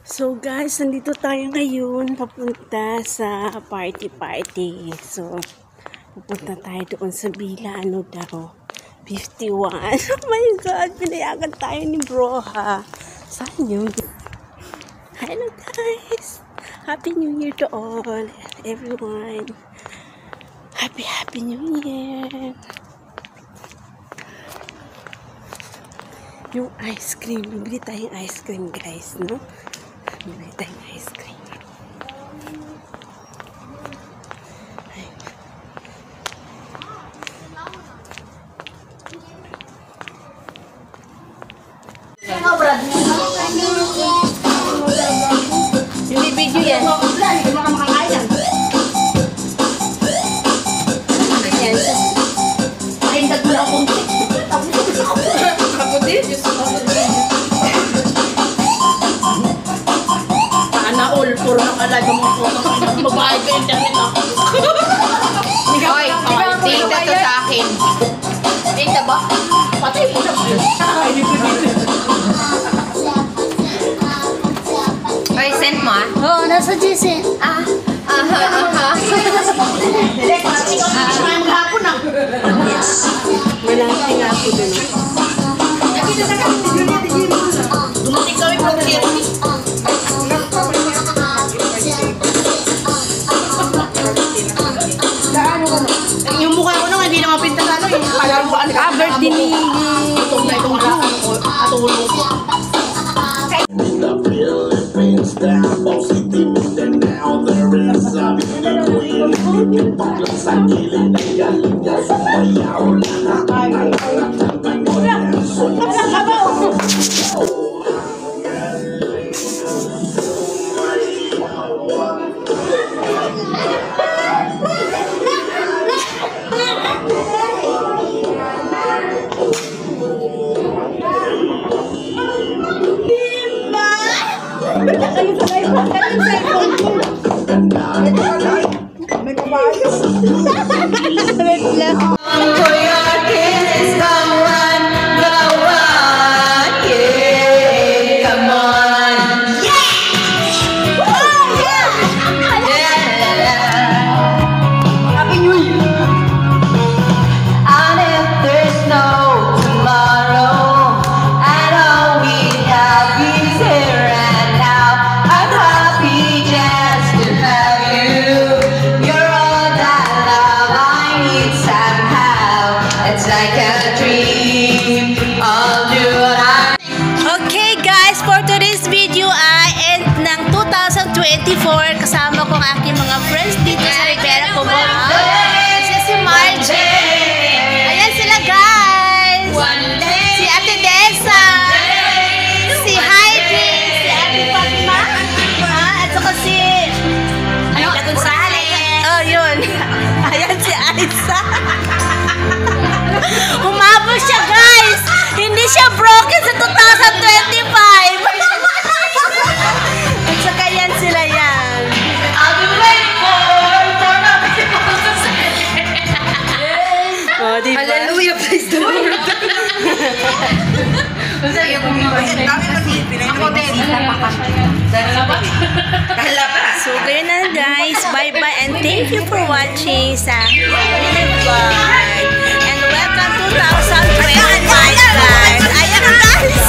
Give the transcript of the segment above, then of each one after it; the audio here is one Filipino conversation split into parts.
So guys, nandito tayo ngayon papunta sa party. So, pupunta tayo doon sa Villa, ano daw, 51. Oh my God, pinayagan tayo ni bro ha. Saan yun? Hello guys! Happy New Year to all, everyone. Happy New Year. Yung ice cream, bibili tayong ice cream guys, no? Bibili tayong ice cream. Hindi video yan. Hindi mo ka makakain yan. Ayan. Pahindag mo lang akong ako din. Sana all. Puro ng alay. Magbahay ka internet ako. Hoy, data to sa akin. Data ba? Patay mo na. Hoy, send mo ah. Oo, nasa GC. Malaki nga po dun. Dumating kami from Jeremy. Yung mukha ko nung hindi na mapinta sa ano. Birthday ni... Itong atulong ko. The Philippines down, bossy deep, and now there is a beauty queen. Bakla sa gilid ng galinga sa bayaw na Okay guys, for today's video ay end ng 2024. Kasama ko ang aking mga friends dito sa Rivera Cubao. Kasi si Margie. Ayan sila guys. Si Ate Desa. Si Heidi. Si Ate Fatma. At saka si... Ano? Gonzales. Oh, yun. Ayan si Aiza. Humabol siya guys. Hindi siya broken sa 2025. At saka yan sila yan. Oh, diba? Hallelujah, praise the Lord. Ako din. So, ganyan na guys. Bye-bye and thank you for watching sa Vlog. And welcome to 2025 guys. Ayan guys.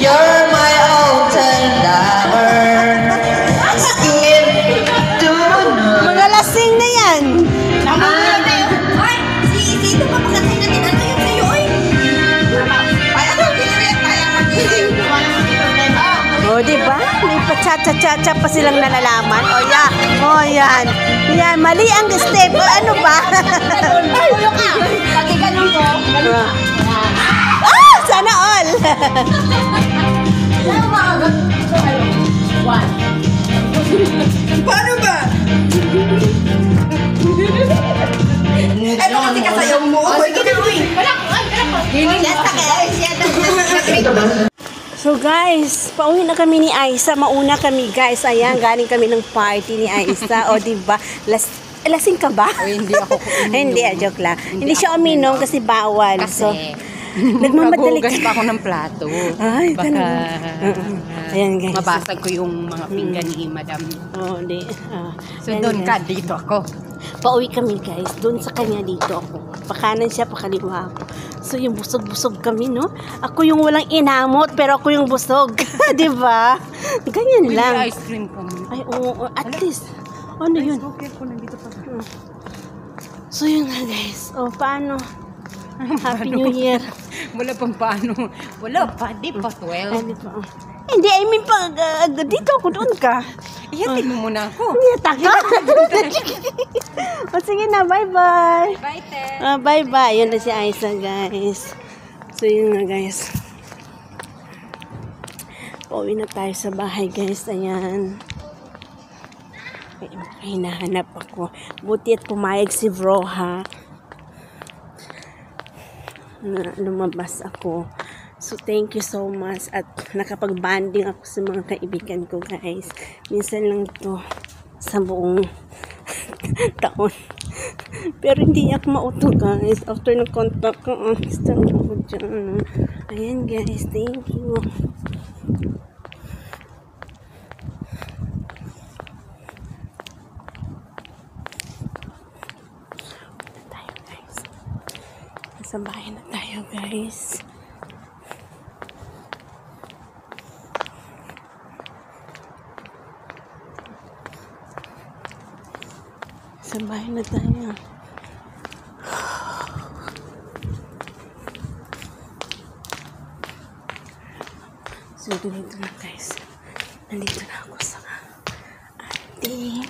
You're my altar lover. Skin to Mga lasing na yan. Ay, si ito papakatay natin. Ano yun sa'yo, oy? Ay, ano? Kaya mag-iiw. O, diba? May pa-cha-cha-cha pa silang nalalaman. O, yan. O, yan. Yan, mali ang step. O, ano ba? Ay, ulo ka. Pag ganun ko, ganun ka. Ah, sana all. Kaya mga ganun. So, ayun. 1. Paano ba? Ito kasi kasayaw mo. Oy, ginawi. So guys, pauwi na kami ni Aisa. Mauna kami guys. Ayan, galing kami ng party ni Aisa. O diba? Lasing ka ba? Hindi ako Hindi, joke lang. Hindi siya uminom kasi bawal. So, nagmamadali Naghugas pa ako ng plato. Ay, Baka ayan guys. mabasag ko yung mga pinggan ni Madam. Oh, di. So Ayan, doon guys. ka, dito ako. Pauwi kami guys. Doon sa kanya dito ako. Pakanan siya, pakaliwa ako. So yung busog-busog kami, no? Ako yung walang inamot, pero ako yung busog. Di ba? Ganyan May lang. ice cream ka mo. Ay, oo. At least. Ano yun? Okay po, nandito pa. So yun nga guys. O, paano? Happy New Year. Wala pang paano. Wala pa, di pa 12. Ay, di ba? Hindi, I mean, pag dito ako, doon ka. Ihatid mo muna ako. Niyata ka. O, sige na, bye-bye. Bye, te. Bye-bye. Yun na si Aisa, guys. So, yun na, guys. Pauwi na tayo sa bahay, guys. Ayan. Ay, hinahanap ako. Buti at pumayag si Bro, ha? Na lumabas ako. So, thank you so much. At nakapag-banding ako sa mga kaibigan ko, guys. Minsan lang to sa buong taon. Pero hindi ako mauto, guys. After ng contact ko, gusto ako dyan. Ayan, guys. Thank you. Tayo, guys. Nasa bahay na tayo, guys. Sa bahay na tayo. So, dito na guys. Nandito na ako sa ating